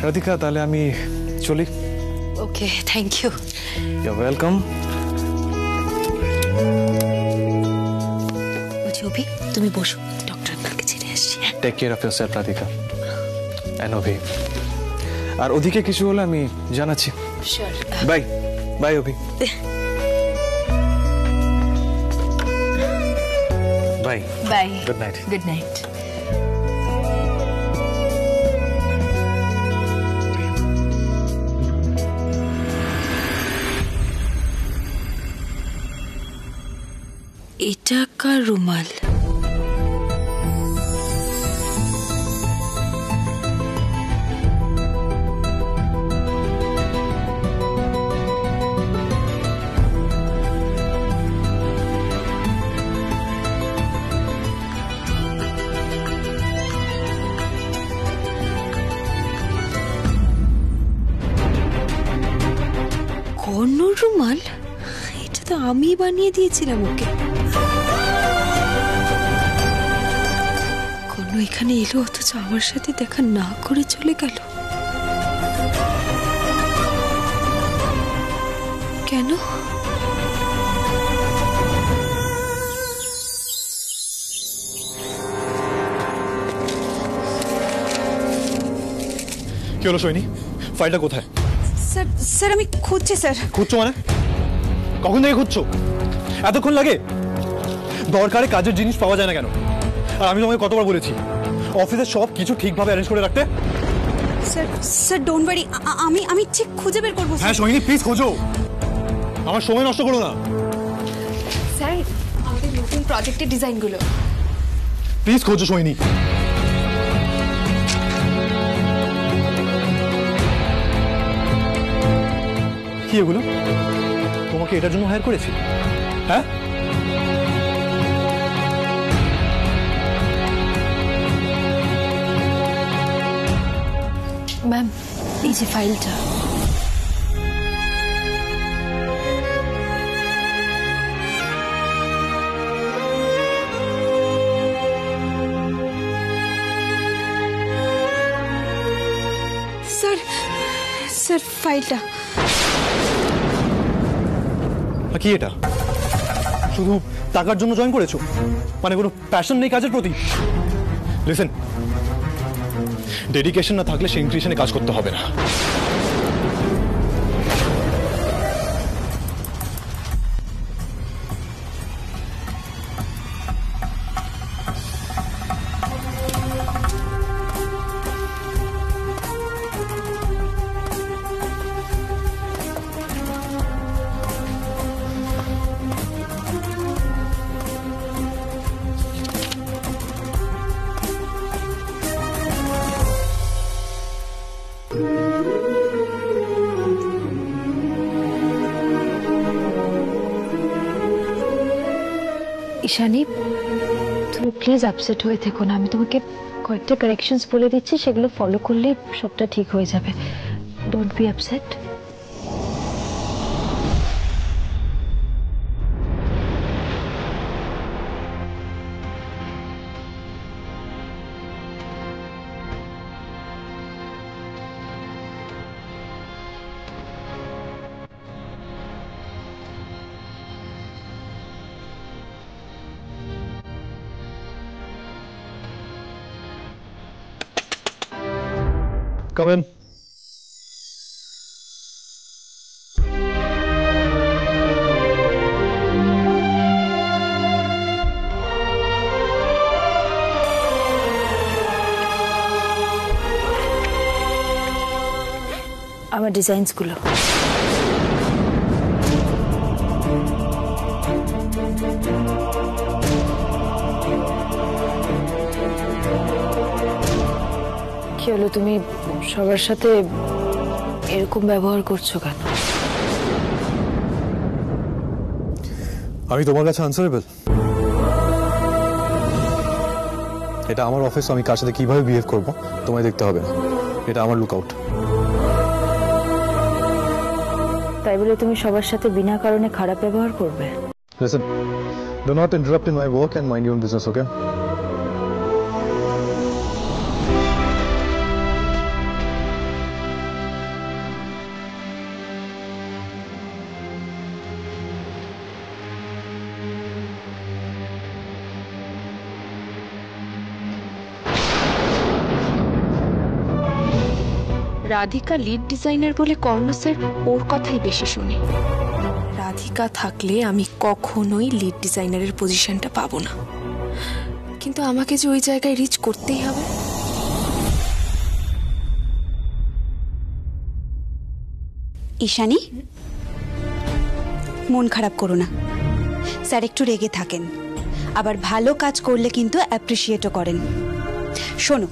রাধিকা তাহলে আমি চলি। Okay, thank you. You welcome. Abhi, তুমি বসো, ডক্টর আঙ্কেলকে ছেড়ে আসছি। Take care of yourself Radhika and Abhi. আর ওদিকে কিছু হলে আমি জানাচ্ছি। Sure. Bye bye Abhi. Bye bye. Good night. Good night. এটা কার রুমাল? কর্ণর রুমাল? এটা তো আমি বানিয়ে দিয়েছিলাম ওকে। কর্ণ এখানে এলো অথচ আমার সাথে দেখা না করে চলে গেল কেন? কি হলো সৈনী? ফাইলটা কোথায়? স্যার স্যার আমি খুঁজছি স্যার। খুঁজছো মানে? কখন থেকে খুঁজছো? এতক্ষণ লাগে? দরকারে কাজের জিনিস পাওয়া যায় না কেন? আর আমি তোমাকে কতবার বলেছি অফিসের সব কিছু ঠিকভাবে অ্যারেঞ্জ করে রাখতে। স্যার স্যার ডোন্ট ওয়ারি, আমি ঠিক খুঁজে বের করবো। হ্যাঁ সোহিনী, প্লিজ খোঁজো, আমার সময় নষ্ট করো না। স্যার আমাদের নতুন প্রজেক্টের ডিজাইনগুলো প্লিজ খোঁজো সোহিনী। কি এগুলো? তোমাকে এটার জন্য হায়ার করেছি? হ্যাঁ ম্যাম, এই যে ফাইলটা। স্যার স্যার ফাইলটা। কি এটা? শুধু টাকার জন্য জয়েন করেছো? মানে কোনো প্যাশন নেই কাজের প্রতি? লিসেন, ডেডিকেশন না থাকলে সেই ইনক্রিশনে কাজ করতে হবে না। ঈশানী, তুমি প্লিজ আপসেট হয়ে থেকো না। আমি তোমাকে কয়েকটা কারেকশনস বলে দিচ্ছি, সেগুলো ফলো করলে সবটা ঠিক হয়ে যাবে। Don't be upset. Come in. আমার ডিজাইনসগুলো। কি হলো, তুমি সবার সাথে এরকম ব্যবহার করছো কেন? আমি তোমার কাছে আনসারেবল? এটা আমার অফিস, আমি কার সাথে কিভাবে বিহেভ করব তোমায় দেখতে হবে না। এটা আমার লুকআউট। তাই বলে তুমি সবার সাথে বিনা কারণে খারাপ ব্যবহার করবে? Listen, do not interrupt in my work and mind your own business, okay? Radhika lead designer বলে কর্ণ স্যার ওর কথাই বেশি শুনি। রাধিকা থাকলে আমি কখনোই লিড ডিজাইনারের পজিশনটা পাবো না, কিন্তু আমাকে যে ওই জায়গায় রিচ করতেই হবে। ঈশানী, মন খারাপ করো না। স্যার একটু রেগে থাকেন, আবার ভালো কাজ করলে কিন্তু অ্যাপ্রিসিয়েটও করেন। শোনো,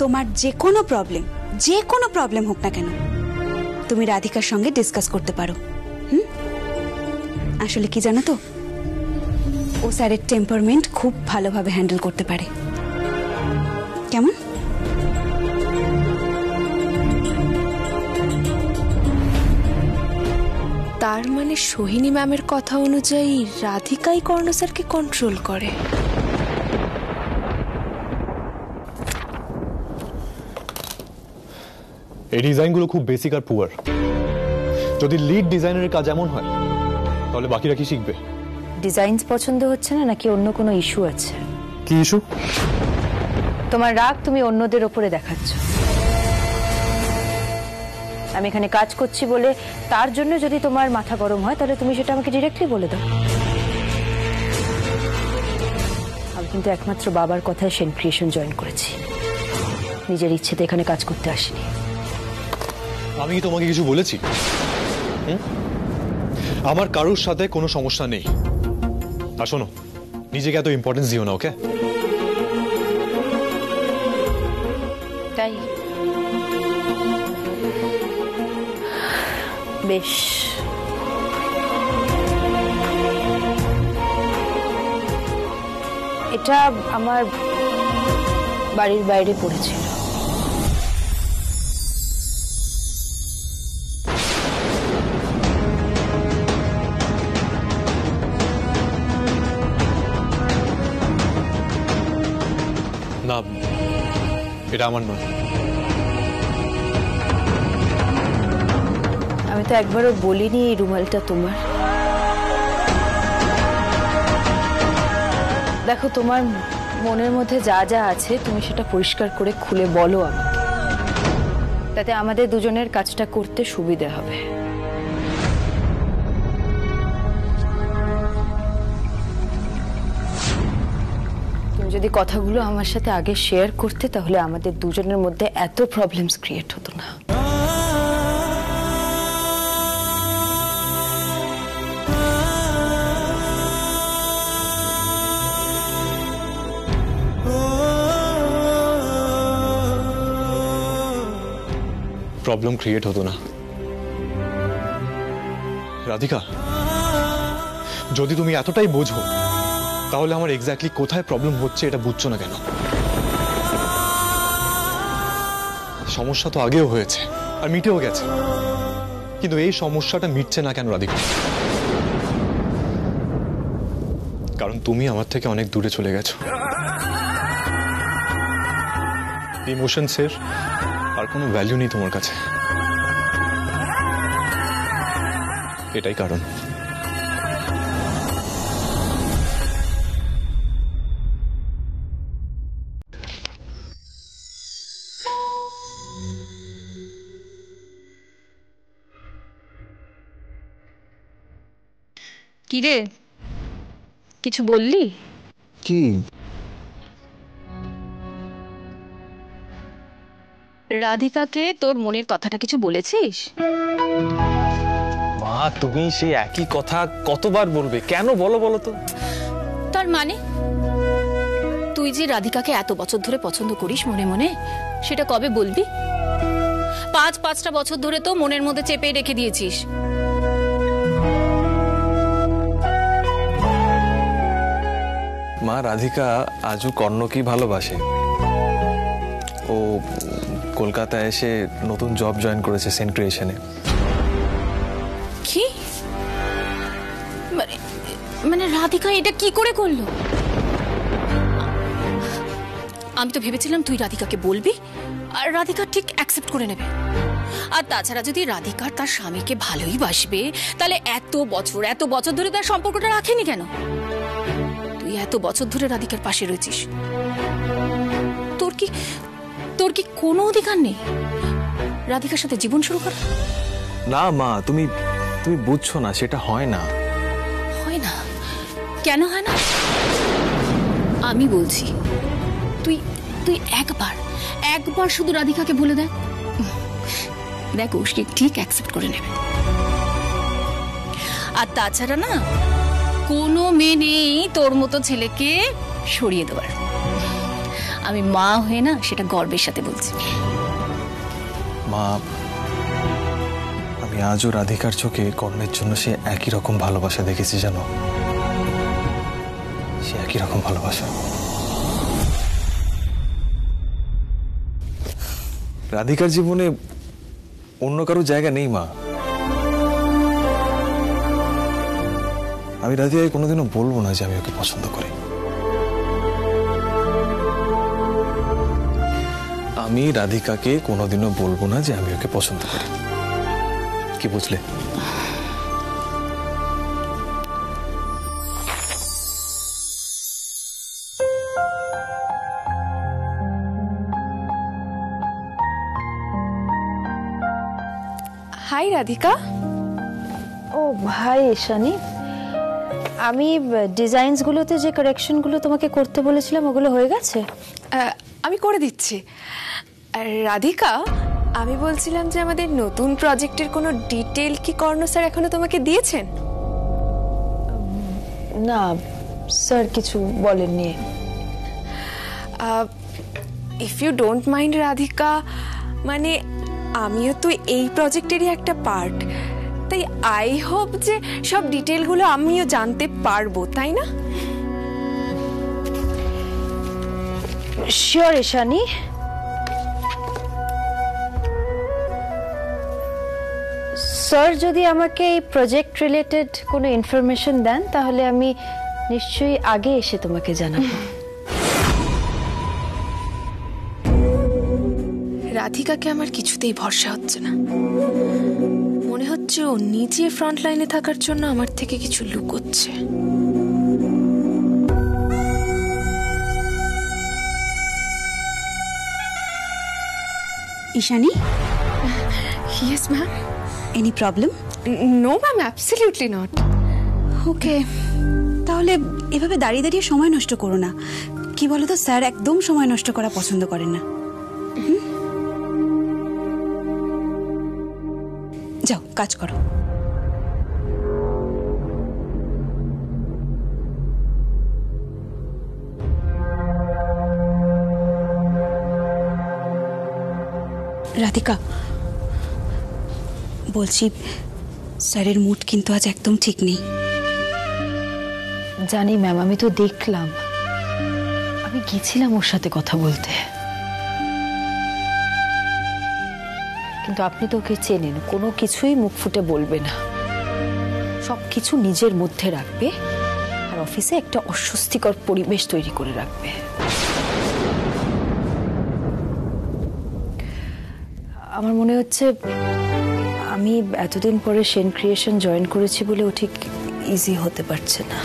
তোমার যে কোনো প্রবলেম হোক না কেন, তুমি রাধিকার সঙ্গে ডিসকাস করতে পারো। আসলে কি জানো তো, ও স্যারের টেম্পারমেন্ট খুব ভালোভাবে হ্যান্ডেল করতে পারে। কেমন? তার মানে সোহিনী ম্যামের কথা অনুযায়ী রাধিকাই কর্ণ স্যারকে কন্ট্রোল করে। এই ডিজাইনগুলো খুব বেসিক আর পুয়ার। যদি লিড ডিজাইনারের কাজ এমন হয় তাহলে বাকিরা কি শিখবে? ডিজাইনস পছন্দ হচ্ছে না নাকি অন্য কোনো ইস্যু আছে? কি ইস্যু? তোমার রাগ তুমি অন্যদের ওপরে দেখাচ্ছ। আমি এখানে কাজ করছি বলে তার জন্য যদি তোমার মাথা গরম হয় তাহলে তুমি সেটা আমাকে ডিরেক্টলি বলে দাও। আমি কিন্তু একমাত্র বাবার কথায় সেন ক্রিয়েশন জয়েন করেছি, নিজের ইচ্ছেতে এখানে কাজ করতে আসিনি। আমি কি তোমাকে কিছু বলেছি? আমার কারোর সাথে কোনো সমস্যা নেই। আর শোনো, নিজেকে এত ইম্পর্টেন্স দিও না, ওকে? তাই বেশ, এটা আমার বাড়ির বাইরে পড়েছিল। না, এটা আমার নয়। আমি তো একবারও বলিনি এই রুমালটা তোমার। দেখো, তোমার মনের মধ্যে যা যা আছে তুমি সেটা পরিষ্কার করে খুলে বলো আমাকে, তাতে আমাদের দুজনের কাজটা করতে সুবিধা হবে। তুমি যদি কথাগুলো আমার সাথে আগে শেয়ার করতে তাহলে আমাদের দুজনের মধ্যে এত প্রবলেমস ক্রিয়েট হতো না। প্রবলেম ক্রিয়েট হতো না। রাধিকা, যদি তুমি এতটাই বোঝো তাহলে আমার এক্স্যাক্টলি কোথায় প্রবলেম হচ্ছে এটা বুঝছো না কেন? সমস্যা তো আগেও হয়েছে আর মিটেও গেছে, কিন্তু এই সমস্যাটা মিটছে না কেন রাধিকা? কারণ তুমি আমার থেকে অনেক দূরে চলে গেছো। ইমোশনসের আর কোনো ভ্যালু নেই তোমার কাছে, এটাই কারণ। কিরে, কিছু বললি? কি? রাধিকাকে তোর মনের কথাটা কিছু বলেছিস? মা, তুমি সেই একই কথা কতবার বলবে? কেন বলো বলো তো? তার মানে তুই যে রাধিকাকে এত বছর ধরে পছন্দ করিস মনে মনে, সেটা কবে বলবি? পাঁচটা বছর ধরে তো মনের মধ্যে চেপে রেখে দিয়েছিস। মা, রাধিকা আজও কর্ণকেই ভালোবাসে। ও কলকাতায় এসে নতুন জব জয়েন করেছে সেন ক্রিয়েশনে। কি মানে রাধিকা এটা কি করে করলো? আমি তো ভেবেছিলাম তুই রাধিকাকে বলবি আর রাধিকা ঠিক অ্যাকসেপ্ট করে নেবে। আর তাছাড়া যদি রাধিকার তার স্বামীকে ভালোই বাসবে তাহলে এত বছর ধরে তার সম্পর্কটা রাখেনি কেন? তুই এত বছর ধরে রাধিকার পাশে রয়েছিস, তোর কি কোনো অধিকার নেই? রাধিকার সাথে জীবন শুরু করা? না মা, তুমি তুমি বুঝছো না, সেটা হয় না। হয় না? কেন হয় না? আমি বলছি, তুই তুই একবার শুধু রাধিকাকে বলে দেখ, দেখো সে ঠিক অ্যাকসেপ্ট করে নেবে। আর তাছাড়া না, কোনো মেয়ে নেই তোর মতো ছেলেকে সরিয়ে দেওয়ার। আমি মা হয়ে না সেটা গর্বের সাথে বলছি। মা, আমি আজও রাধিকার চোখে কর্ণের জন্য সে একই রকম ভালোবাসা দেখেছি, জানো? সে একই রকম ভালোবাসা। রাধিকার জীবনে অন্য কারো জায়গা নেই মা। আমি রাধিকাকে কোনোদিনও বলবো না যে আমি ওকে পছন্দ করি। আমি রাধিকাকে কোনোদিনও বলবো না যে আমি ওকে পছন্দ করি। কি বুঝলে? হাই রাধিকা। ও ভাই ঈশানী, আমি ডিজাইনসগুলোতে যে কারেকশনগুলো তোমাকে করতে বলেছিলাম ওগুলো হয়ে গেছে? আমি করে দিচ্ছি। রাধিকা, আমি বলছিলাম যে আমাদের নতুন প্রজেক্টের কোনো ডিটেল কি কর্ণ স্যার এখনো তোমাকে দিয়েছেন? না স্যার কিছু বলেননি। If you don't mind Radhika, মানে আমিও তো এই প্রজেক্টেরই একটা পার্ট, তাই আই হোপ যে সব ডিটেলগুলো আমিও জানতে পারবো, তাই না? শিওর ঈশানী। স্যার যদি আমাকে এই প্রজেক্ট রিলেটেড কোনো ইনফরমেশন দেন তাহলে আমি নিশ্চয়ই আগে এসে তোমাকে জানাবো। রাধিকাকে আমার কিছুতেই ভরসা হচ্ছে না। মনে হচ্ছে ও নিজে ফ্রন্ট লাইনে থাকার জন্য আমার থেকে কিছু লুকোচ্ছে। Ishani, yes ma'am. Any problem? No ma'am, absolutely not. Okay, তাহলে এভাবে দাঁড়িয়ে দাঁড়িয়ে সময় নষ্ট করো না। কি বলো তো, স্যার একদম সময় নষ্ট করা পছন্দ করেন না। যাও কাজ করো। রাধিকা, বলছি স্যারের মুড কিন্তু আজ একদম ঠিক নেই। জানি ম্যাম, আমি তো দেখলাম, আমি গেছিলাম ওর সাথে কথা বলতে, কিন্তু আপনি তো ওকে চেনেন, কোনো কিছুই মুখ ফুটে বলবে না, সবকিছু নিজের মধ্যে রাখবে আর অফিসে একটা অস্বস্তিকর পরিবেশ তৈরি করে রাখবে। আমার মনে হচ্ছে আমি এতদিন পরে সেন ক্রিয়েশন জয়েন করেছি বলে ও ঠিক ইজি হতে পারছে না।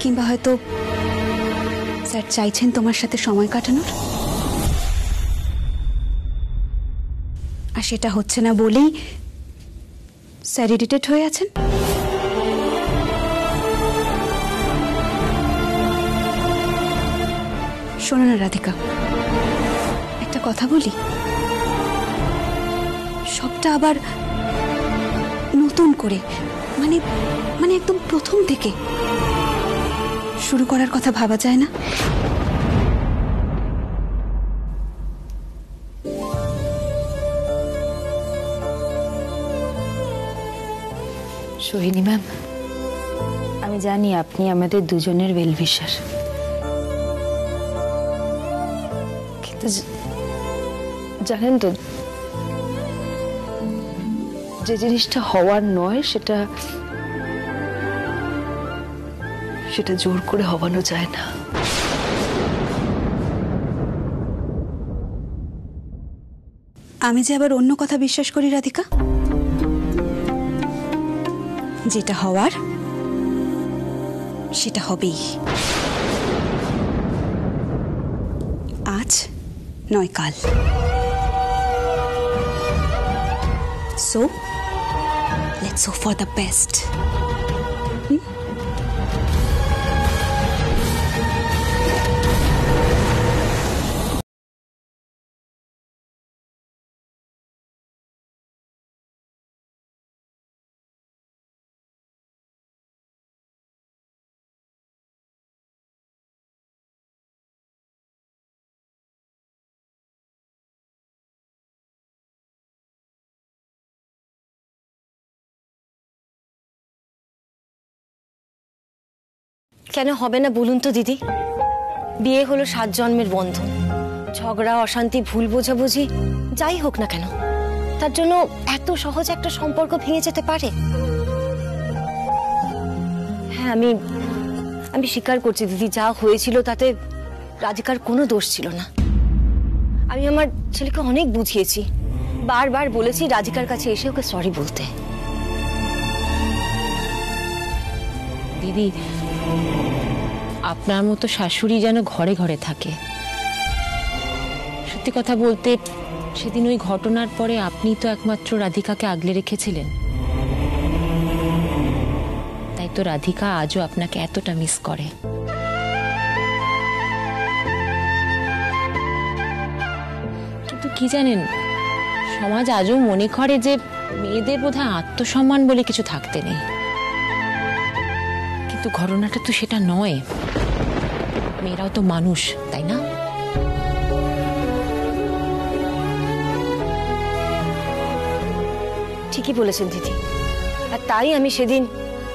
কিংবা হয়তো স্যার চাইছেন তোমার সাথে সময় কাটানোর, আর সেটা হচ্ছে না বলেই স্যার ইরিটেট হয়ে আছেন। শোনো না রাধিকা, একটা কথা বলি, সবটা আবার নতুন করে মানে মানে একদম প্রথম থেকে শুরু করার কথা ভাবা যায় না? সোহিনী ম্যাম, আমি জানি আপনি আমাদের দুজনের ওয়েলউইশার, কিন্তু জানেন তো যে জিনিসটা হওয়ার নয় সেটা সেটা জোর করে হওয়ানো যায় না। আমি যে আবার অন্য কথা বিশ্বাস করি রাধিকা, যেটা হওয়ার সেটা হবেই, আজ নয় কাল। So, let's hope for the best. কেন হবে না বলুন তো দিদি? বিয়ে হলো 7 জন্মের বন্ধন। ঝগড়া, অশান্তি, ভুল বোঝাবুঝি যাই হোক না কেন, তার জন্য এত সহজে একটা সম্পর্ক ভেঙে যেতে পারে? হ্যাঁ, আমি স্বীকার করছি দিদি, যা হয়েছিল তাতে রাধিকার কোনো দোষ ছিল না। আমি আমার ছেলেকে অনেক বুঝিয়েছি, বারবার বলেছি রাধিকার কাছে এসে ওকে সরি বলতে। দিদি, আপনার মতো শাশুড়ি যেন ঘরে ঘরে থাকে। সত্যি কথা বলতে, সেদিন ওই ঘটনার পরে আপনি তো একমাত্র রাধিকাকে আগলে রেখেছিলেন, তাই তো রাধিকা আজও আপনাকে এতটা মিস করে। কিন্তু কি জানেন, সমাজ আজও মনে করে যে মেয়েদের বোধহয় আত্মসম্মান বলে কিছু থাকতে নেই, কিন্তু ঘটনাটা তো সেটা নয়। মেয়েরাও তো মানুষ, তাই না? ঠিকই বলেছেন দিদি, আর তাই আমি সেদিন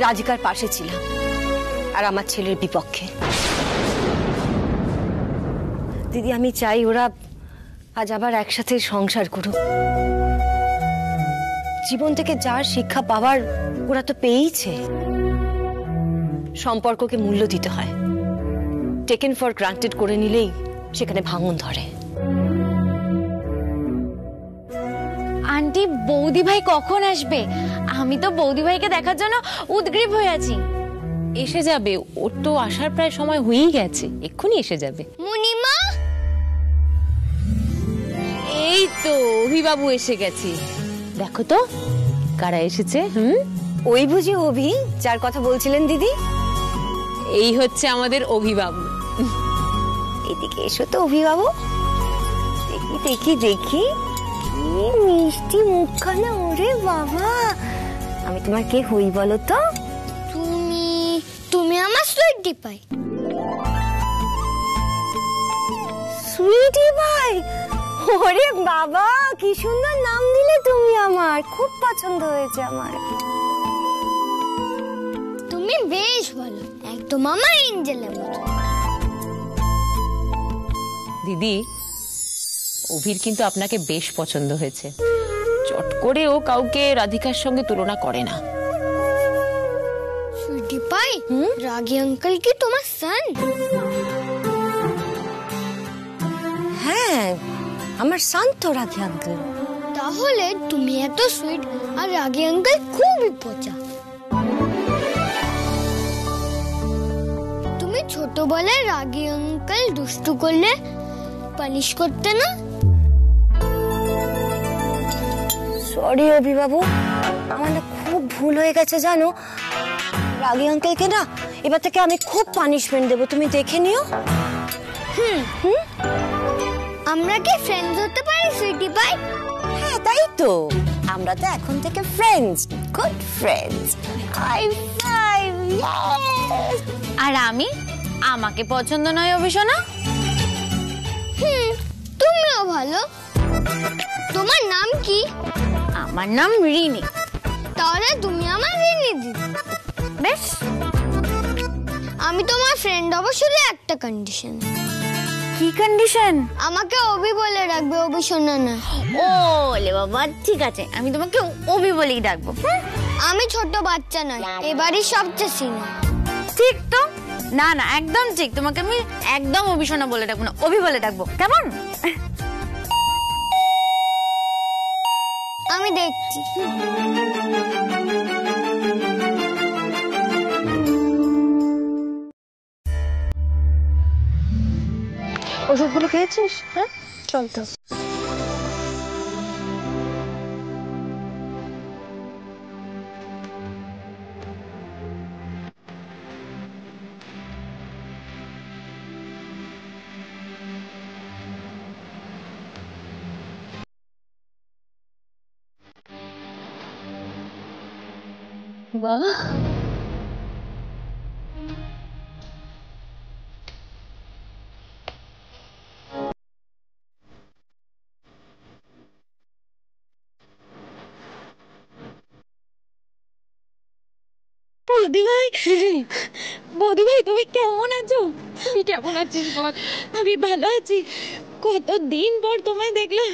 রাধিকার পাশে ছিলাম আর আমার ছেলের বিপক্ষে। দিদি, আমি চাই ওরা আজ আবার একসাথে সংসার করুক। জীবন থেকে যার শিক্ষা পাওয়ার ওরা তো পেয়েইছে। সম্পর্ককে মূল্য দিতে হয়, টেকেন ফর গ্রান্টেড করে নিলেই সেখানে ভাঙন ধরে। আন্টি, বৌদি ভাই কখন আসবে? আমি তো বৌদি ভাইকে দেখার জন্য উদগ্রীব হয়ে আছি। এসে যাবে, ওর তো আসার প্রায় সময় হয়েই গেছে, এক্ষুনি এসে যাবে। মুনিমা, এই তো অভিবাবু এসে গেছে। দেখো তো কারা এসেছে। ওই বুঝি অভি যার কথা বলছিলেন দিদি? এই হচ্ছে আমাদের অভিবাবু। এদিকে এসো তো অভিবাবু। দেখি দেখি দেখি, কি মিষ্টি মুখখানা, ওরে বাবা। আমি তোমার কে হই বলো তো? তুমি আমার সুইটি পাই। সুইটি ভাই? ওরে বাবা, কি সুন্দর নাম দিলে তুমি আমার, খুব পছন্দ হয়েছে আমার। তুমি বেশ ভালো, একদম আমার এঞ্জেলের মতো। দিদি, অভির কিন্তু আপনাকে বেশ পছন্দ হয়েছে। চট করে ও কাউকে রাধিকার সঙ্গে তুলনা করে না। সুইটি পাই, রাগী আঙ্কেল কি তোমার সান? হ্যাঁ, আমার শান্ত রাগী আঙ্কেল। তাহলে তুমি এত সুইট আর রাগী আঙ্কেল খুবই পচা। তুমি ছোটবেলায় রাগী আঙ্কেল দুষ্টু করলে পানিশ করতে না? সরি অভিবাবু, আমার না খুব ভুল হয়ে গেছে জানো। রাগী আঙ্কেলকে না এবার থেকে আমি খুব পানিশমেন্ট দেবো, তুমি দেখে নিও। আমরা কি ফ্রেন্ডস হতে পারি সুইটি পাই? হ্যাঁ, তাই তো, আমরা তো এখন থেকে friends, good friends. High five. আর আমি, আমাকে পছন্দ নয় অভিশনা? তুমিও ভালো। তোমার নাম কি? আমার নাম রিনি। তাহলে তুমি আমার রিনি দিদি। বেশ, আমি তোমার ফ্রেন্ড হব শুধু একটা কন্ডিশন। কি কন্ডিশন? আমাকে অভি বলে রাখবে, অভি শোনা না। ও লে বাবা, ঠিক আছে, আমি তোমাকে অভি বলেই ডাকবো। আমি ছোট বাচ্চা নয়, এবারই সবচেয়ে সিনিয়র। ঠিক তো? না না, একদম ঠিক। তোমাকে আমি একদম অভি শোনা বলে ডাকবো না, অভি বলে ডাকবো, কেমন? আমি দেখছি। ওষুধগুলো খেয়েছিস? হ্যাঁ, চল তো। বাহ, বৌদি ভাই, বৌদি ভাই তুমি কেমন আছো? তুই কেমন আছিস বল? আমি ভালো আছি। কতদিন পর তোমায় দেখলাম।